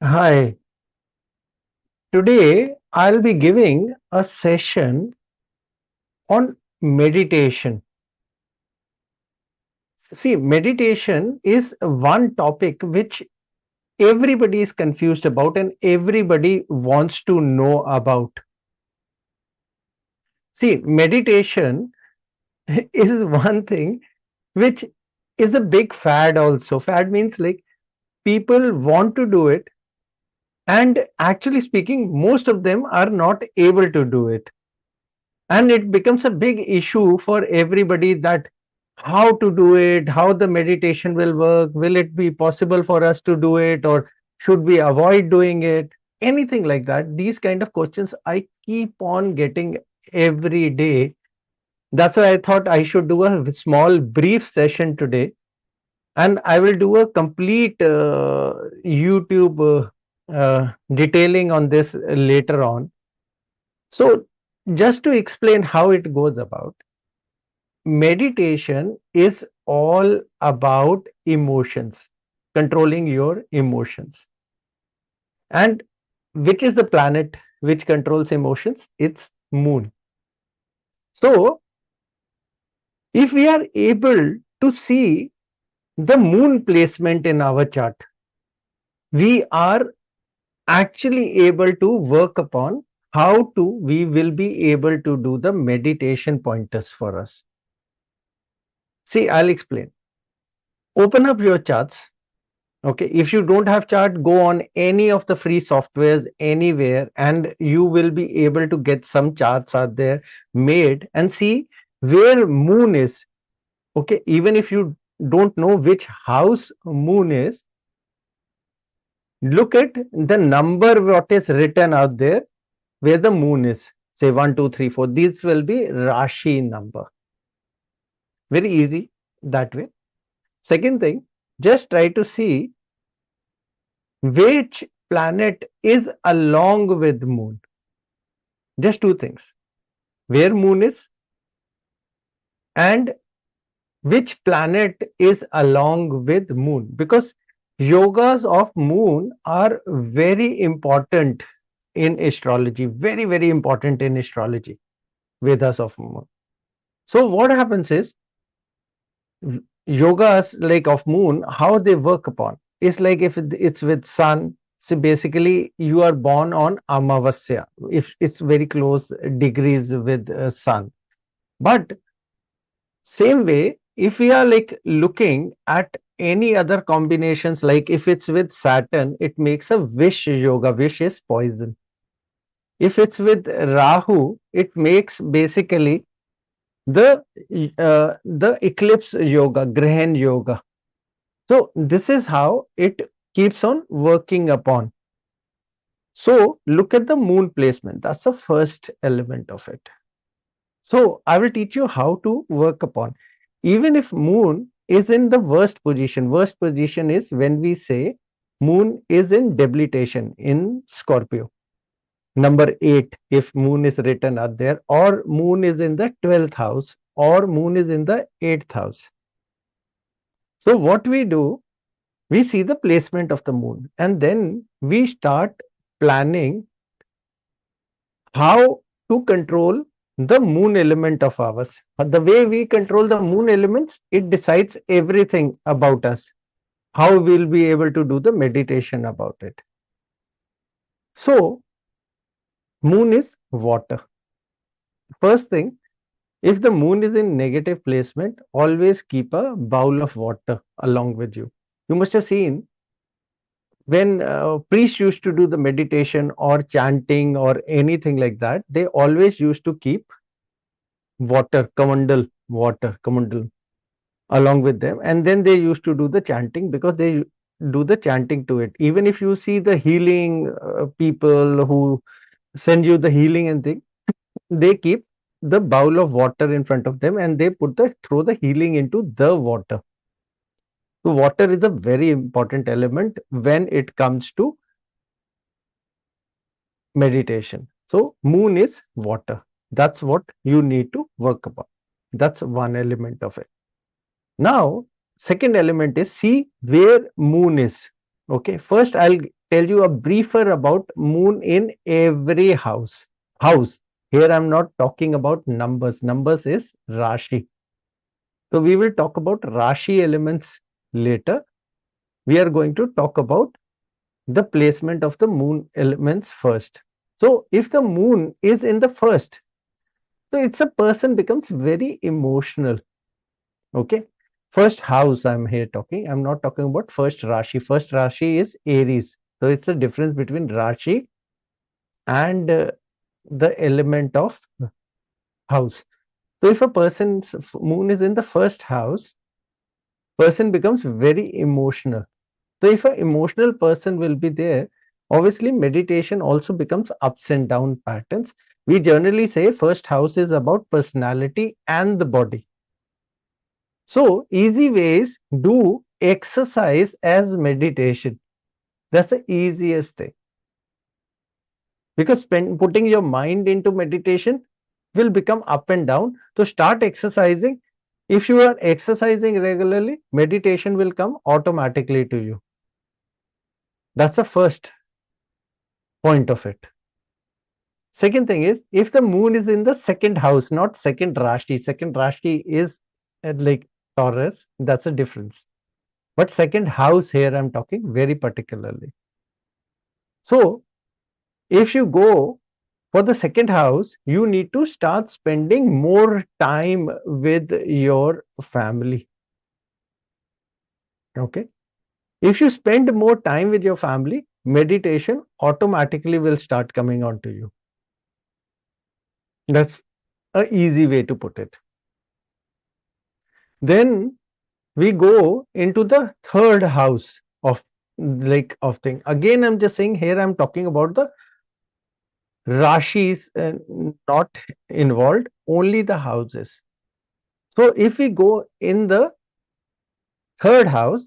Hi, today I'll be giving a session on meditation. See, meditation is one topic which everybody is confused about and everybody wants to know about. See, meditation is one thing which is a big fad also. Fad means like people want to do it, and actually speaking, most of them are not able to do it. And it becomes a big issue for everybody that how to do it, how the meditation will work, will it be possible for us to do it, or should we avoid doing it, anything like that. These kind of questions I keep on getting every day. That's why I thought I should do a small brief session today, and I will do a complete YouTube detailing on this later on. So just to explain how it goes about, meditation is all about emotions, controlling your emotions. And which is the planet which controls emotions? It's moon. So if we are able to see the moon placement in our chart, we are actually able to work upon how to we will be able to do the meditation pointers for us. See, I'll explain. Open up your charts. Okay, if you don't have chart, go on any of the free softwares anywhere, and you will be able to get some charts out there made and see where moon is. Okay, even if you don't know which house moon is, look at the number what is written out there where the moon is. Say 1, 2, 3, 4. These will be Rashi number. Very easy that way. Second thing, just try to see which planet is along with moon. Just two things: where moon is and which planet is along with moon, because yogas of moon are very important in astrology, very important in astrology, Vedas of moon. So what happens is, yogas like of moon, how they work upon is like if it's with sun. So basically you are born on Amavasya, if it's very close degrees with sun. But same way, if we are like looking at any other combinations, like if it's with Saturn, it makes a Vish yoga. Vish is poison. If it's with Rahu, it makes basically the the eclipse yoga, Grahan yoga. So this is how it keeps on working upon. So look at the moon placement. That's the first element of it. So I will teach you how to work upon. Even if moon is in the worst position is when we say moon is in debilitation in Scorpio. Number 8, if moon is written out there, or moon is in the 12th house, or moon is in the 8th house. So what we do, we see the placement of the moon, and then we start planning how to control the moon element of ours. The way we control the moon elements, it decides everything about us, how we'll be able to do the meditation about it. So moon is water. First thing, if the moon is in negative placement, always keep a bowl of water along with you. You must have seen when priests used to do the meditation or chanting or anything like that, they always used to keep water, kamandal, along with them. And then they used to do the chanting, because they do the chanting to it. Even if you see the healing people who send you the healing and thing, they keep the bowl of water in front of them, and they throw the healing into the water. So water is a very important element when it comes to meditation. So moon is water. That's what you need to work upon. That's one element of it. Now, second element is see where moon is. Okay, first I'll tell you a briefer about moon in every house. House. Here I'm not talking about numbers. Numbers is Rashi. So we will talk about Rashi elements later. We are going to talk about the placement of the moon elements first. So if the moon is in the first, so it's a person becomes very emotional. Okay. First house I'm here talking. I'm not talking about first Rashi. First Rashi is Aries. So it's a difference between Rashi and the element of house. So if a person's moon is in the first house, person becomes very emotional. So if an emotional person will be there, obviously meditation also becomes ups and down patterns. We generally say first house is about personality and the body. So easy ways, do exercise as meditation. That's the easiest thing. Because putting your mind into meditation will become up and down. So start exercising. If you are exercising regularly, meditation will come automatically to you. That's the first point of it. Second thing is, if the moon is in the second house, not second Rashi is like Taurus, that's a difference. But second house here, I'm talking very particularly. So, if you go for the second house, you need to start spending more time with your family. Okay. If you spend more time with your family, meditation automatically will start coming onto you. That's an easy way to put it. Then we go into the third house of thing. Again, I'm just saying here I'm talking about the Rashis not involved, only the houses. So if we go in the third house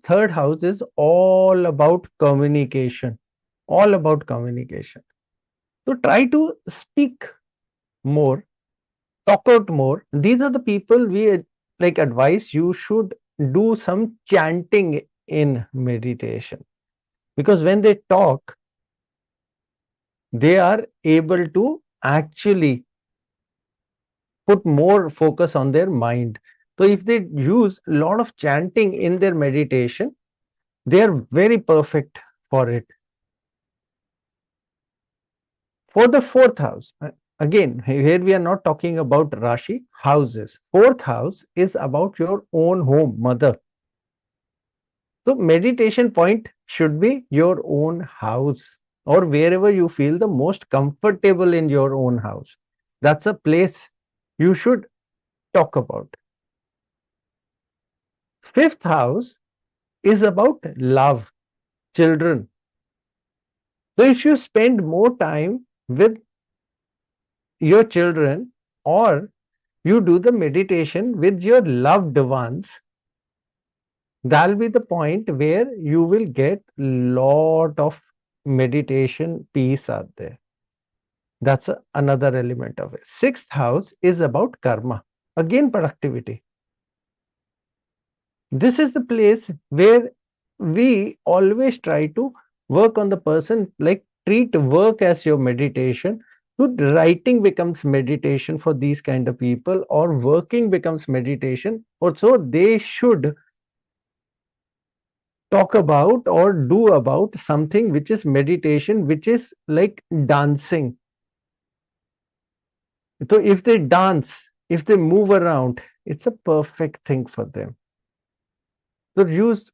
is all about communication, all about communication. So try to speak more, talk out more. These are the people we like advise you should do some chanting in meditation, because when they talk, they are able to actually put more focus on their mind. So if they use a lot of chanting in their meditation, they are very perfect for it. For the fourth house, again, here we are not talking about Rashi, houses. Fourth house is about your own home, mother. So meditation point should be your own house, or wherever you feel the most comfortable in your own house. That's a place you should talk about. Fifth house is about love, children. So if you spend more time with your children, or you do the meditation with your loved ones, that'll be the point where you will get lot of meditation peace out there. That's another element of it. Sixth house is about karma, again productivity. This is the place where we always try to work on the person, like treat work as your meditation. So writing becomes meditation for these kind of people, or working becomes meditation. Also, they should talk about or do about something which is meditation, which is like dancing. So if they dance, if they move around, it's a perfect thing for them. So use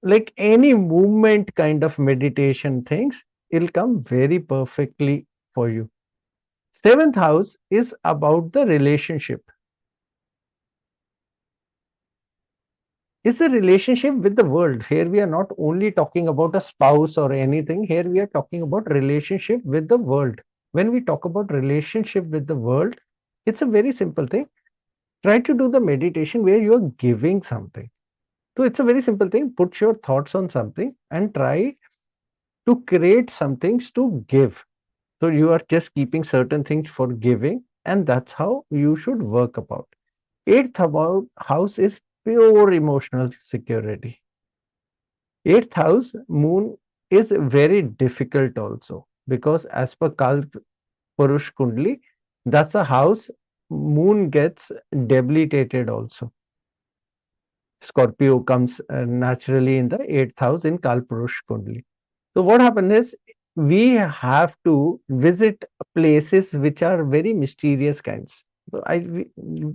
like any movement kind of meditation things, it'll come very perfectly for you. Seventh house is about the relationship. It's a relationship with the world. Here we are not only talking about a spouse or anything. Here we are talking about relationship with the world. When we talk about relationship with the world, it's a very simple thing. Try to do the meditation where you are giving something. So it's a very simple thing. Put your thoughts on something and try to create some things to give. So you are just keeping certain things for giving, and that's how you should work about. Eighth about house is pure emotional security. Eighth house, moon is very difficult also, because as per Kalp Purush Kundli, that's a house moon gets debilitated also. Scorpio comes naturally in the 8th house in Kalpurush Kundli. So what happened is, we have to visit places which are very mysterious kinds. So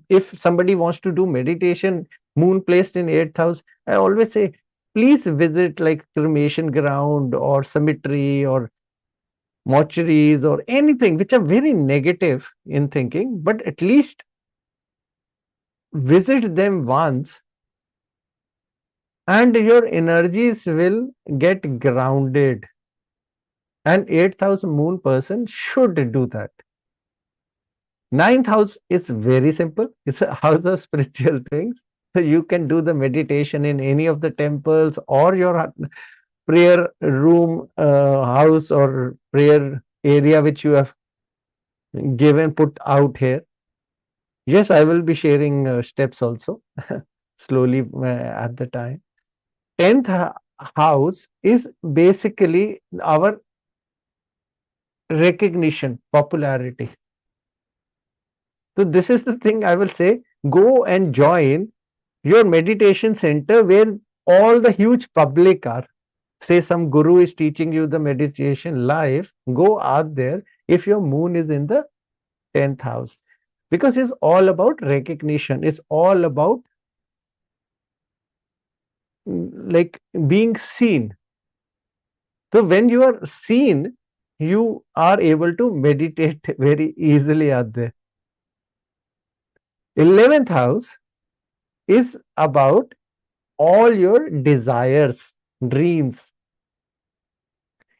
if somebody wants to do meditation, moon placed in 8th house, I always say, please visit like cremation ground or cemetery or mortuaries or anything which are very negative in thinking, but at least visit them once and your energies will get grounded. An 8th house moon person should do that. 9th house is very simple. It's a house of spiritual things. So you can do the meditation in any of the temples or your prayer room, house or prayer area which you have given, put out here. Yes, I will be sharing steps also slowly at the time. 10th house is basically our recognition, popularity. So this is the thing I will say, go and join your meditation center where all the huge public are. Say some guru is teaching you the meditation live, go out there if your moon is in the 10th house. Because it's all about recognition. It's all about like being seen. So when you are seen, you are able to meditate very easily out there. 11th house is about all your desires, dreams.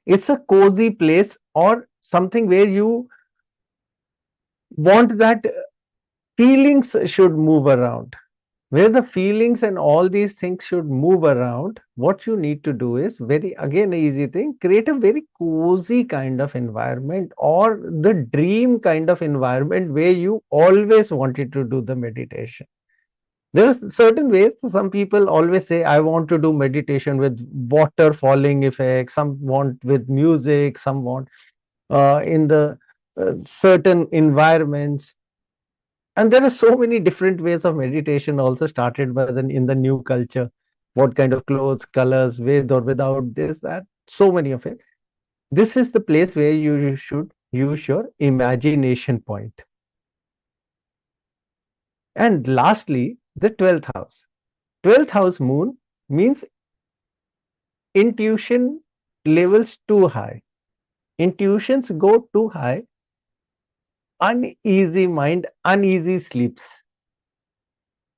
It's a cozy place or something where you want that feelings should move around. Where the feelings and all these things should move around, what you need to do is very, again, easy thing, create a very cozy kind of environment or the dream kind of environment where you always wanted to do the meditation. There are certain ways. Some people always say, I want to do meditation with water falling effect. Some want with music. Some want in the certain environments. And there are so many different ways of meditation also started by in the new culture. What kind of clothes, colors, with or without this, that, so many of it. This is the place where you should use your imagination point. And lastly, the 12th house. 12th house moon means intuition levels too high. Intuitions go too high, uneasy mind, uneasy sleeps.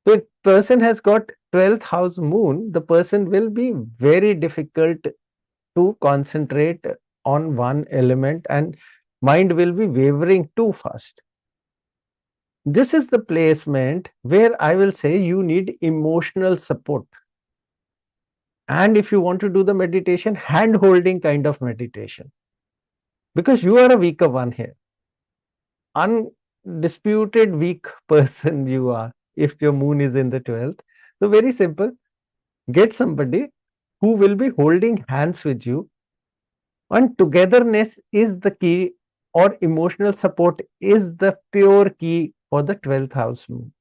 So if person has got 12th house moon, the person will be very difficult to concentrate on one element and mind will be wavering too fast. This is the placement where I will say you need emotional support. And if you want to do the meditation, hand holding kind of meditation, because you are a weaker one here. Undisputed weak person you are if your moon is in the 12th. So very simple, get somebody who will be holding hands with you, and togetherness is the key, or emotional support is the pure key for the 12th house moon.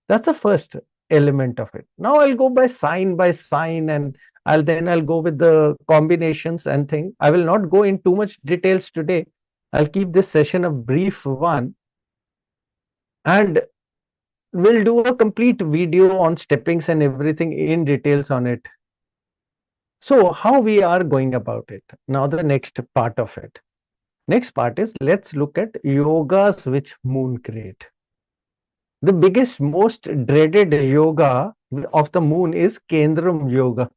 That's the first element of it. Now I'll go by sign and I'll go with the combinations and thing. I will not go in too much details today. I'll keep this session a brief one, and we'll do a complete video on steppings and everything in details on it. So how we are going about it? Now the next part of it. Next part is, let's look at yogas which moon create. The biggest, most dreaded yoga of the moon is Kendram yoga.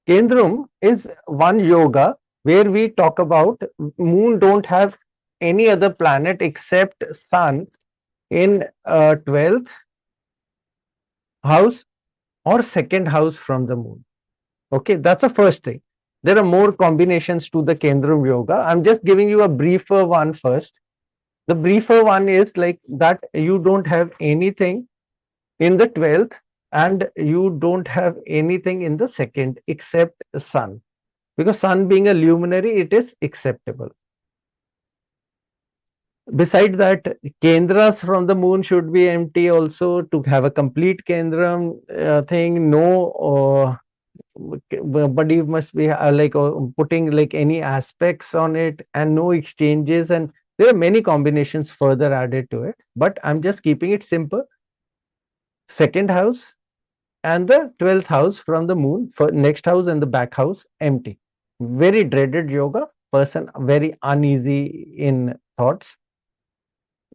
Kendram is one yoga where we talk about moon don't have any other planet except sun in 12th house or second house from the moon. Okay, that's the first thing. There are more combinations to the Kendram yoga. I'm just giving you a briefer one first. The briefer one is like that you don't have anything in the 12th and you don't have anything in the second except sun. because sun being a luminary, it is acceptable. Besides that, kendras from the moon should be empty also to have a complete kendram thing. No, but you must be putting like any aspects on it, and no exchanges, and there are many combinations further added to it, but I'm just keeping it simple. Second house and the 12th house from the moon, for next house and the back house empty. Very dreaded yoga, person very uneasy in thoughts.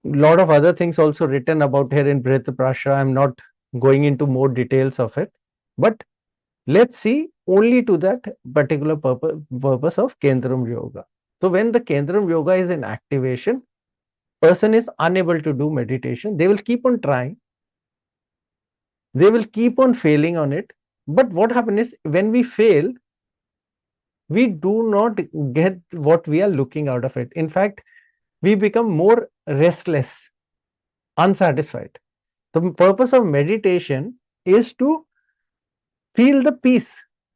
Lot of other things also written about here in Brith Prasha. I'm not going into more details of it, but let's see only to that particular purpose of Kendram Yoga. So when the Kendram Yoga is in activation, person is unable to do meditation. They will keep on trying. They will keep on failing on it. But what happens is when we fail, we do not get what we are looking out of it. In fact, we become more restless, unsatisfied. The purpose of meditation is to feel the peace,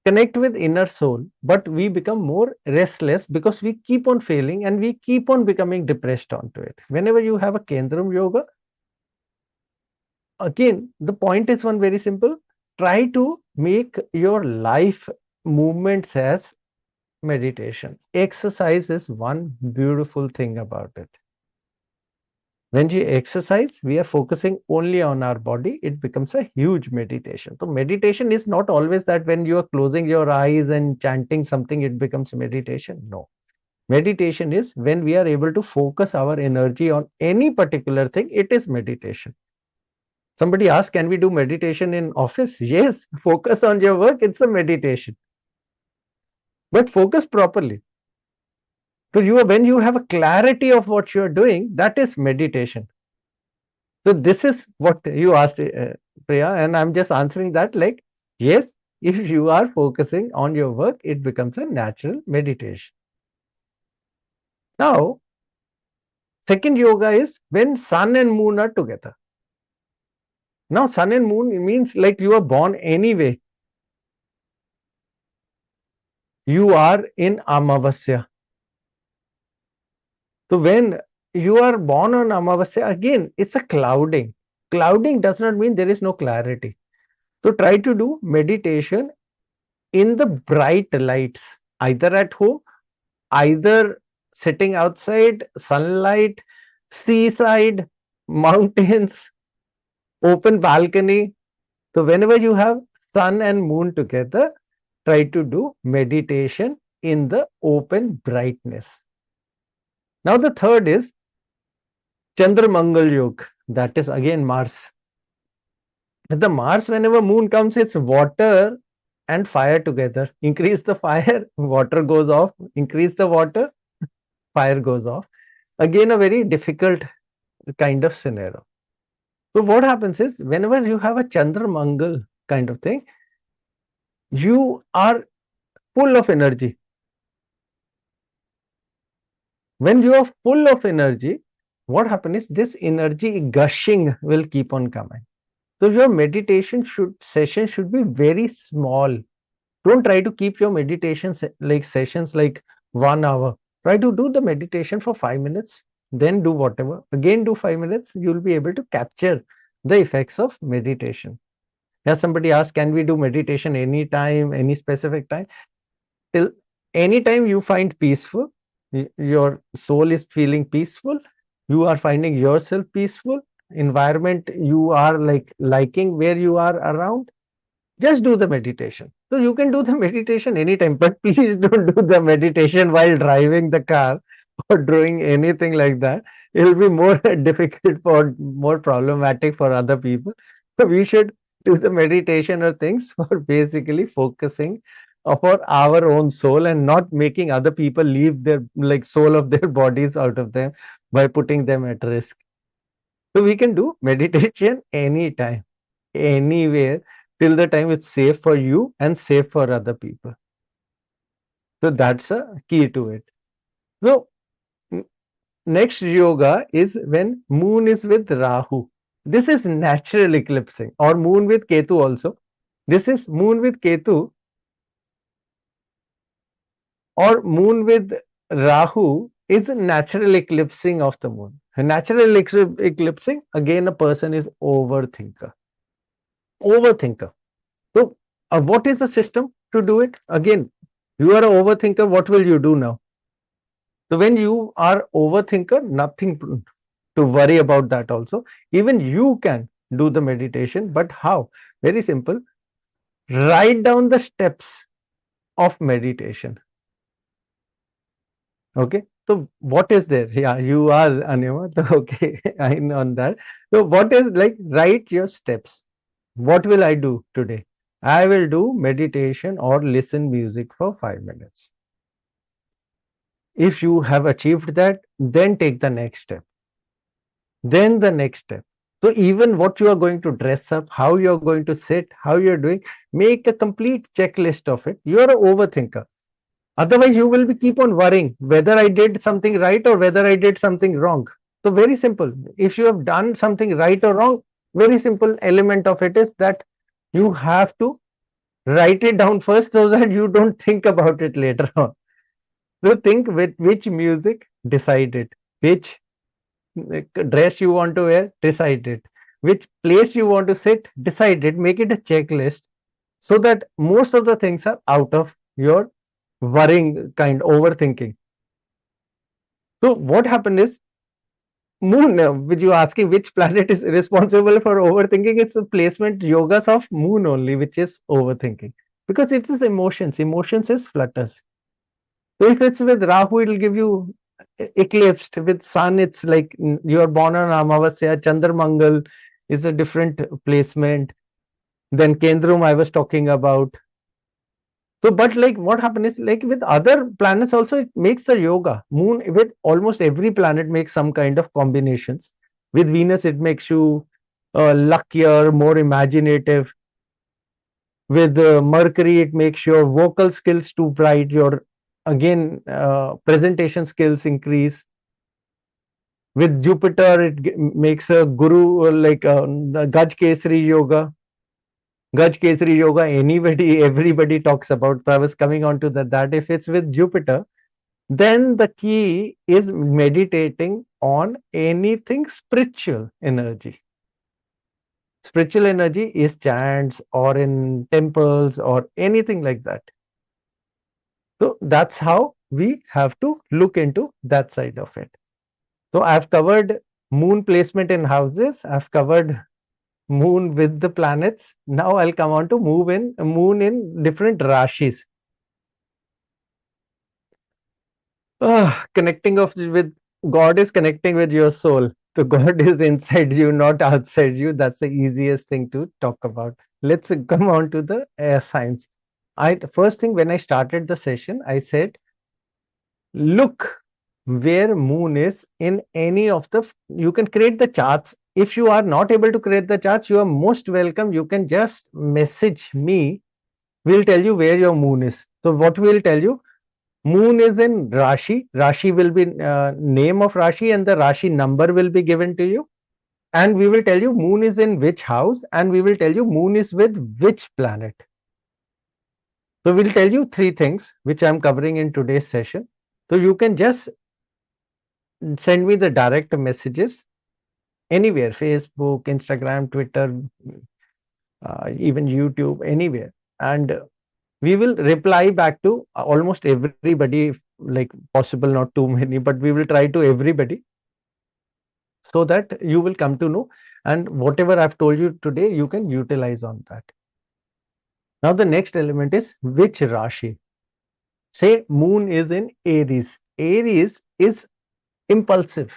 connect with inner soul, but we become more restless because we keep on failing and we keep on becoming depressed onto it. Whenever you have a Kendram Yoga, again, the point is one very simple. Try to make your life movements as meditation. Exercise is one beautiful thing about it. When you exercise, we are focusing only on our body. It becomes a huge meditation. So meditation is not always that when you are closing your eyes and chanting something, it becomes meditation. No. Meditation is when we are able to focus our energy on any particular thing, it is meditation. Somebody asked, can we do meditation in office? Yes, focus on your work, it's a meditation. But focus properly. So when you have a clarity of what you're doing, that is meditation. So this is what you asked, Priya, and I'm just answering that like, yes, if you are focusing on your work, it becomes a natural meditation. Now, second yoga is when sun and moon are together. Now, sun and moon means like you are born anyway. You are in Amavasya. So when you are born on Amavasya, again, it's a clouding. Clouding does not mean there is no clarity. So try to do meditation in the bright lights, either at home, either sitting outside, sunlight, seaside, mountains, open balcony. So whenever you have sun and moon together, try to do meditation in the open brightness. Now the third is Chandra Mangal Yoga. That is again Mars. The Mars, whenever moon comes, it's water and fire together. Increase the fire, water goes off. Increase the water, fire goes off. Again, a very difficult kind of scenario. So what happens is, whenever you have a Chandra Mangal kind of thing, you are full of energy. When you are full of energy, what happens is this energy gushing will keep on coming. So your meditation session should be very small. Don't try to keep your meditation sessions like 1 hour. Try to do the meditation for 5 minutes, then do whatever. Again, do 5 minutes. You'll be able to capture the effects of meditation. Yeah, somebody asked, can we do meditation anytime, any specific time? Till anytime you find peaceful, your soul is feeling peaceful, you are finding yourself peaceful, environment you are liking where you are around, just do the meditation. So you can do the meditation anytime, but please don't do the meditation while driving the car or doing anything like that. It will be more difficult for more problematic for other people. So we should do the meditation or things for basically focusing for our own soul and not making other people leave their soul of their bodies out of them by putting them at risk. So we can do meditation anytime, anywhere, till the time it's safe for you and safe for other people. So that's a key to it. So next yoga is when moon is with Rahu. This is natural eclipsing, or moon with Ketu also. This is moon with Ketu. or moon with Rahu is a natural eclipsing of the moon. A natural eclipsing, again, a person is overthinker. Overthinker. So, what is the system to do it? Again, you are an overthinker. What will you do now? So, when you are overthinker, nothing to worry about that also. Even you can do the meditation, but how? Very simple. Write down the steps of meditation. Okay. So what is there? Yeah, you are Anima. Okay, I know on that. So what is, like, write your steps. What will I do today? I will do meditation or listen music for 5 minutes. If you have achieved that, then take the next step. Then the next step. So even what you are going to dress up, how you are going to sit, how you are doing, make a complete checklist of it. You are an overthinker. Otherwise, you will be keep on worrying whether I did something right or whether I did something wrong. So very simple. If you have done something right or wrong, very simple element of it is that you have to write it down first so that you don't think about it later on. So think with which music, decide it. Which dress you want to wear, decide it. Which place you want to sit, decide it. Make it a checklist so that most of the things are out of your worrying kind, overthinking. So what happened is, moon, which you asking which planet is responsible for overthinking, it's the placement yogas of moon only, which is overthinking. Because it is emotions. Emotions is flutters. So if it's with Rahu, it will give you eclipsed. With sun, it's like you are born on Amavasya. Chandramangal is a different placement. Then Kendrum I was talking about. So, but like what happened is, like with other planets also, it makes the yoga. Moon with almost every planet makes some kind of combinations. With Venus, it makes you luckier, more imaginative. With Mercury, it makes your vocal skills too bright. Your again presentation skills increase. With Jupiter, it makes a guru like the Gaj Kesari yoga. Gaj Kesari yoga, everybody talks about. So I was coming on to that if it's with Jupiter, then the key is meditating on anything spiritual energy. Spiritual energy is chants or in temples or anything like that. So that's how we have to look into that side of it. So I've covered moon placement in houses. I've covered moon with the planets. Now I'll come on to moon in different rashis. Connecting with God is connecting with your soul. So God is inside you, not outside you. That's the easiest thing to talk about. Let's come on to the air signs. First thing, when I started the session, I said, look where moon is in any of the, you can create the charts. If you are not able to create the charts, you are most welcome. You can just message me. We'll tell you where your moon is. So what we'll tell you, moon is in Rashi. Rashi will be name of Rashi and the Rashi number will be given to you. And we will tell you moon is in which house and we will tell you moon is with which planet. So we'll tell you 3 things which I'm covering in today's session. So you can just send me the direct messages anywhere, Facebook, Instagram, Twitter, even YouTube, anywhere. And we will reply back to almost everybody, like possible not too many, but we will try to everybody so that you will come to know. And whatever I've told you today, you can utilize on that. Now the next element is which Rashi. Say moon is in Aries. Aries is impulsive.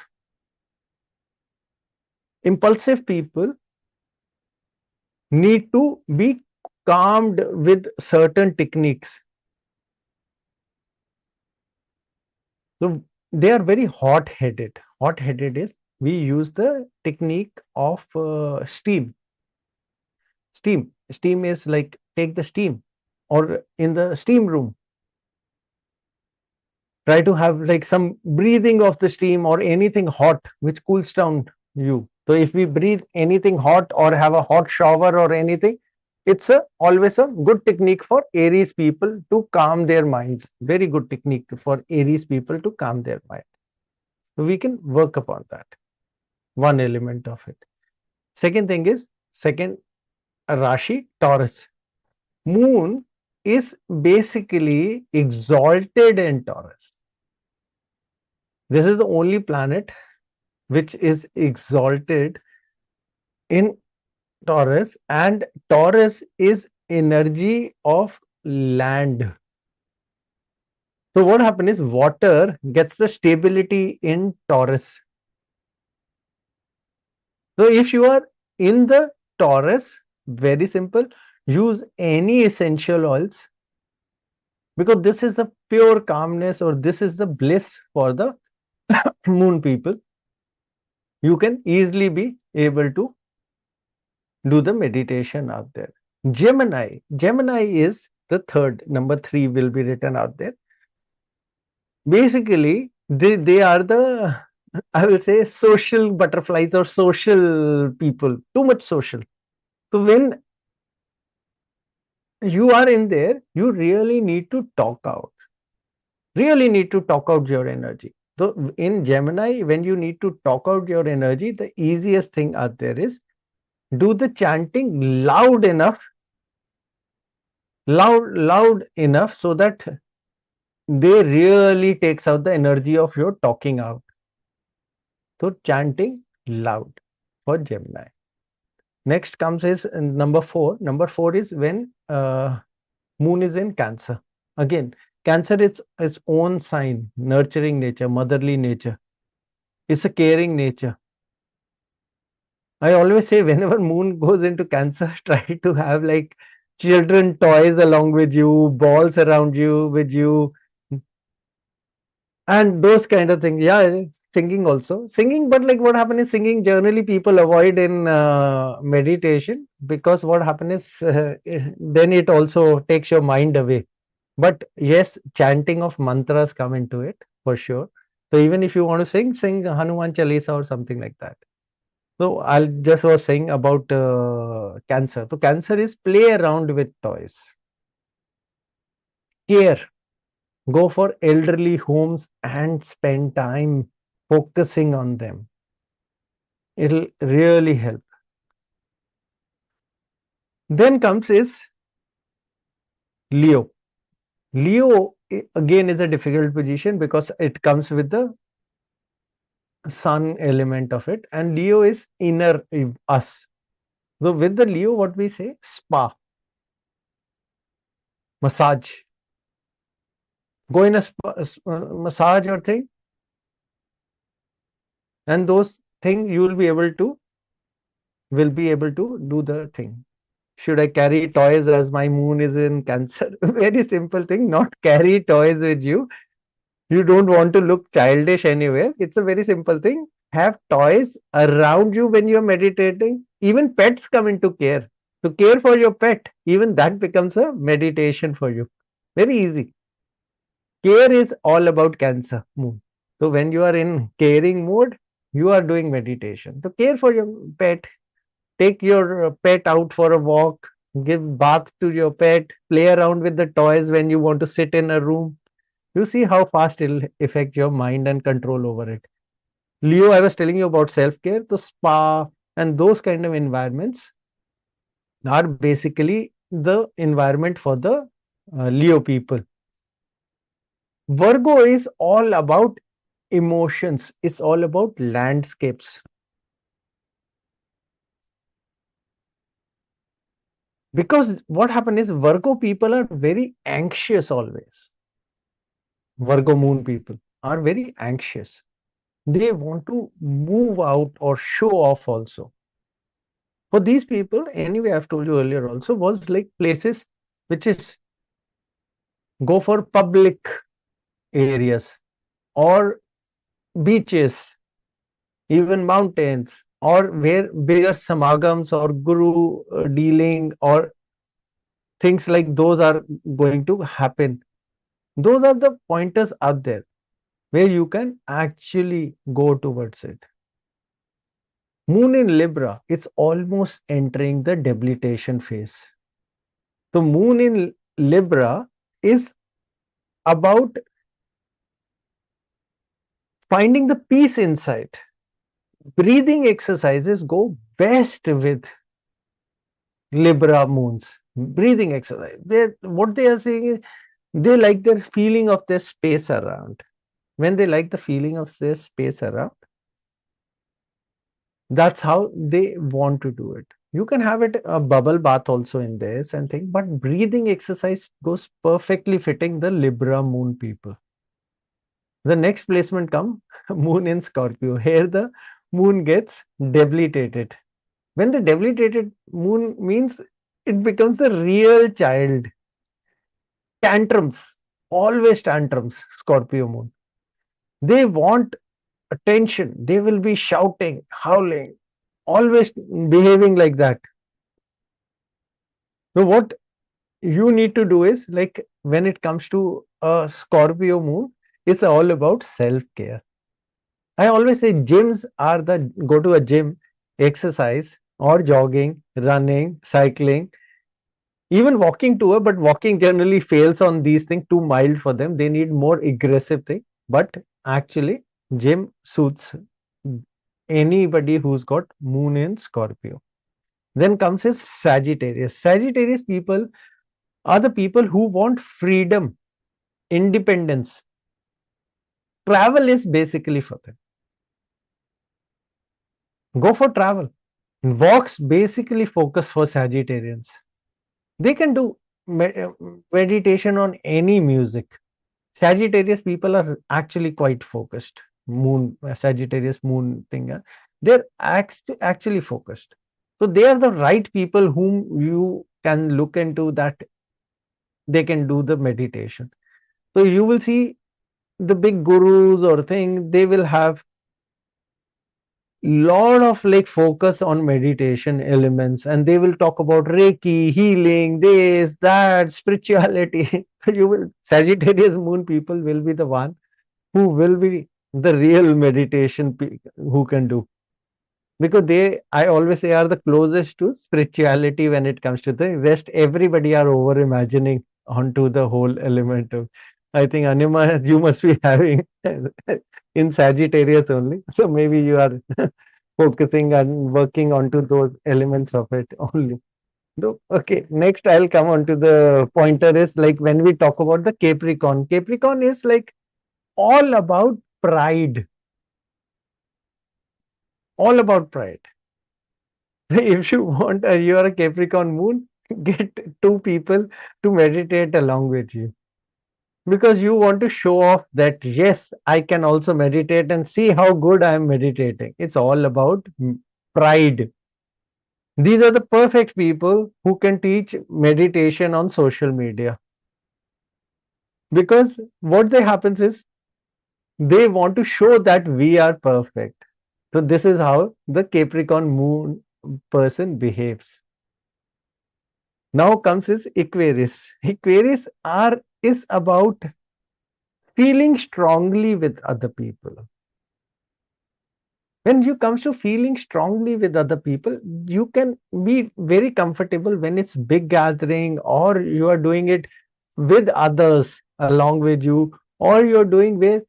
Impulsive people need to be calmed with certain techniques. So they are very hot-headed. Hot-headed is, we use the technique of steam. Steam is like, take the steam or in the steam room. Try to have like some breathing of the steam or anything hot which cools down you. So if we breathe anything hot or have a hot shower or anything, It's always a good technique for Aries people to calm their minds. Very good technique for Aries people to calm their mind. So we can work upon that. One element of it. Second thing is, second Rashi, Taurus. Moon is basically exalted in Taurus. This is the only planet which is exalted in Taurus, and Taurus is energy of land. So what happens is water gets the stability in Taurus. So if you are in the Taurus, very simple, use any essential oils, because this is the pure calmness, or this is the bliss for the moon people. You can easily be able to do the meditation out there. Gemini is the third. Number 3 will be written out there. Basically, they are the, I will say, social butterflies or social people, too much social. So when you are in there, you really need to talk out. Really need to talk out your energy. So in Gemini, when you need to talk out your energy, the easiest thing out there is do the chanting loud enough so that they really takes out the energy of your talking out. So chanting loud for Gemini. Next comes is number 4. Number 4 is when moon is in Cancer. Again, Cancer is its own sign, nurturing nature, motherly nature. It's a caring nature. I always say whenever moon goes into Cancer, try to have like children toys along with you, balls around you with you, and those kind of things. Yeah, singing also. Singing, but like what happens is singing generally people avoid in meditation, because what happens is then it also takes your mind away. But yes, chanting of mantras come into it for sure. So even if you want to sing Hanuman Chalisa or something like that. So I'll just was saying about Cancer. So Cancer is play around with toys. Care. Go for elderly homes and spend time focusing on them. It'll really help. Then comes is Leo. Leo again is a difficult position because it comes with the sun element of it, and Leo is inner us. So with the Leo, what we say, spa, massage. Go in a massage or thing, and those things you will be able to do the thing. Should I carry toys as my moon is in Cancer? Very simple thing, not carry toys with you. You don't want to look childish anywhere. It's a very simple thing. Have toys around you when you're meditating. Even pets come into care. To care for your pet, even that becomes a meditation for you. Very easy. Care is all about Cancer moon. So when you are in caring mode, you are doing meditation. So care for your pet. Take your pet out for a walk. Give bath to your pet. Play around with the toys when you want to sit in a room. You see how fast it'll affect your mind and control over it. Leo, I was telling you about self-care. The spa and those kind of environments are basically the environment for the Leo people. Virgo is all about emotions. It's all about landscapes. Because what happened is Virgo people are very anxious always. Virgo moon people are very anxious. They want to move out or show off also. For these people, anyway, I've told you earlier also, was like places which is go for public areas or beaches, even mountains, or where bigger samagams or guru dealing or things like those are going to happen. Those are the pointers out there where you can actually go towards it. Moon in Libra, it's almost entering the debilitation phase. The moon in Libra is about finding the peace inside. Breathing exercises go best with Libra moons. Breathing exercise. What they are saying is they like the feeling of their space around. When they like the feeling of their space around, that's how they want to do it. You can have it a bubble bath also in this and thing, but breathing exercise goes perfectly fitting the Libra moon people. The next placement come moon in Scorpio. Here the moon gets debilitated. When the debilitated moon means it becomes the real child. Tantrums, always tantrums, Scorpio moon. They want attention. They will be shouting, howling, always behaving like that. So what you need to do is, like, when it comes to a Scorpio moon, it's all about self-care. I always say gyms are the go to a gym, exercise or jogging, running, cycling, even walking to but walking generally fails on these things, too mild for them. They need more aggressive thing. But actually, gym suits anybody who's got moon in Scorpio. Then comes his Sagittarius. Sagittarius people are the people who want freedom, independence. Travel is basically for them. Go for travel. Walks basically focus for Sagittarians. They can do meditation on any music. Sagittarius people are actually quite focused. Moon, Sagittarius moon thing. They're actually focused. So they are the right people whom you can look into that they can do the meditation. So you will see the big gurus or thing, they will have lot of like focus on meditation elements, and they will talk about Reiki, healing, this, that, spirituality. You will Sagittarius moon people will be the one who will be the real meditation who can do, because they, I always say, are the closest to spirituality. When it comes to the rest, everybody are over imagining onto the whole element of, I think, Anima, you must be having in Sagittarius only, so maybe you are focusing and working onto those elements of it only. Okay, next I'll come on to the pointer is like when we talk about the Capricorn. Capricorn is like all about pride. All about pride. If you want, you are a Capricorn moon, get two people to meditate along with you. Because you want to show off that, yes, I can also meditate and see how good I am meditating. It's all about pride. These are the perfect people who can teach meditation on social media. Because what they happens is they want to show that we are perfect. So this is how the Capricorn moon person behaves. Now comes his Aquarius. Aquarius is about feeling strongly with other people. When you comes to feeling strongly with other people, you can be very comfortable when it's big gathering, or you are doing it with others along with you, or you're doing where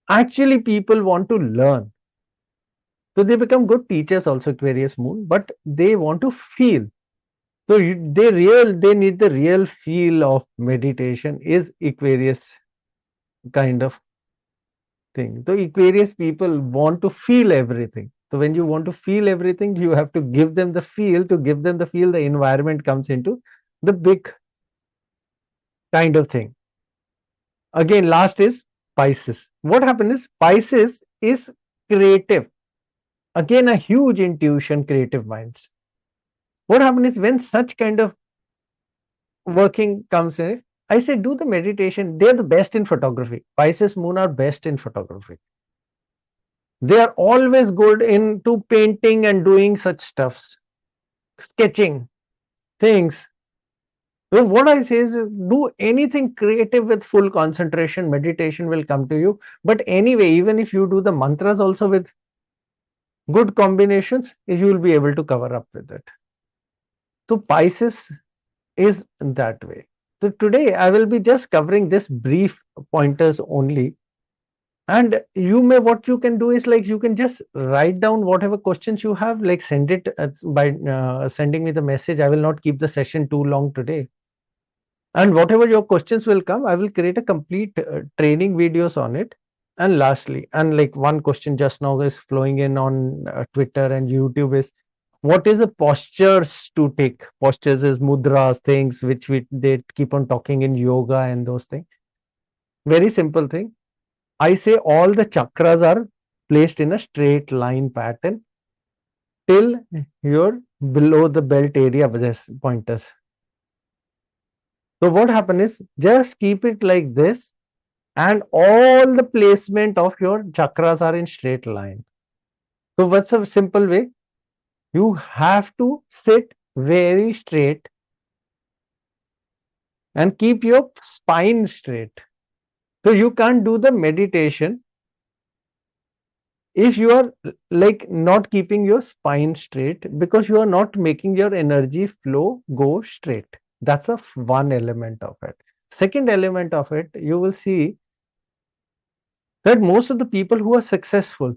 actually people want to learn. So they become good teachers also, Aquarius moon, but they want to feel. So they need the real feel of meditation is Aquarius kind of thing. So Aquarius people want to feel everything. So when you want to feel everything, you have to give them the feel. To give them the feel, the environment comes into the big kind of thing. Again, last is Pisces. What happens is Pisces is creative. Again, a huge intuition, creative minds. What happens is when such kind of working comes in, I say do the meditation. They're the best in photography. Pisces moon are best in photography. They are always good into painting and doing such stuffs, sketching things. So what I say is do anything creative with full concentration. Meditation will come to you. But anyway, even if you do the mantras also with good combinations, you will be able to cover up with it. So Pisces is that way. So today I will be just covering this brief pointers only. And you may, what you can do is like you can just write down whatever questions you have, like send it by sending me the message. I will not keep the session too long today. And whatever your questions will come, I will create a complete training videos on it. And lastly, and like one question just now is flowing in on Twitter and YouTube is, what is the postures to take? Postures is mudras, things which they keep on talking in yoga and those things. Very simple thing. I say all the chakras are placed in a straight line pattern till you're below the belt area with this pointers. So what happens is just keep it like this, and all the placement of your chakras are in straight line. So what's a simple way? You have to sit very straight and keep your spine straight. So you can't do the meditation if you are like not keeping your spine straight, because you are not making your energy flow go straight. That's a one element of it. Second element of it, you will see that most of the people who are successful,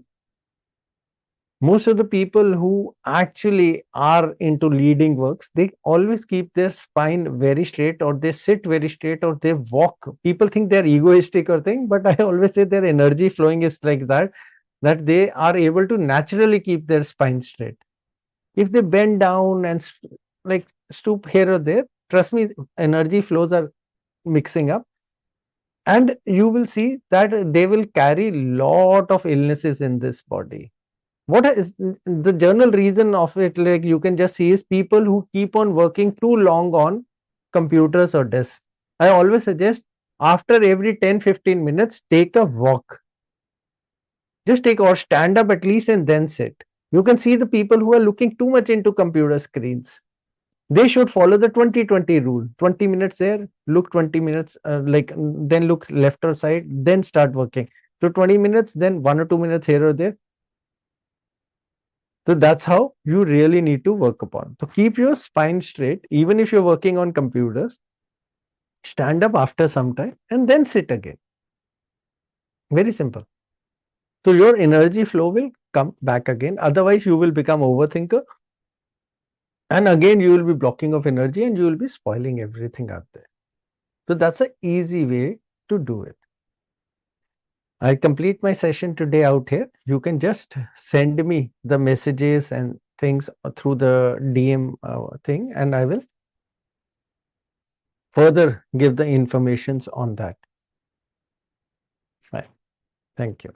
most of the people who actually are into leading works, they always keep their spine very straight, or they sit very straight, or they walk. People think they're egoistic or thing, but I always say their energy flowing is like that, that they are able to naturally keep their spine straight. If they bend down and like stoop here or there, trust me, energy flows are mixing up, and you will see that they will carry lot of illnesses in this body. What is the general reason of it? Like you can just see is people who keep on working too long on computers or desks. I always suggest after every 10-15 minutes, take a walk. Just take or stand up at least and then sit. You can see the people who are looking too much into computer screens. They should follow the 20-20 rule. 20 minutes there, look 20 minutes, then look left or side, then start working. So 20 minutes, then 1 or 2 minutes here or there. So that's how you really need to work upon. So keep your spine straight, even if you're working on computers. Stand up after some time and then sit again. Very simple. So your energy flow will come back again. Otherwise, you will become overthinker. And again, you will be blocking of energy and you will be spoiling everything out there. So that's an easy way to do it. I complete my session today out here. You can just send me the messages and things through the DM thing, and I will further give the informations on that. Right. Thank you.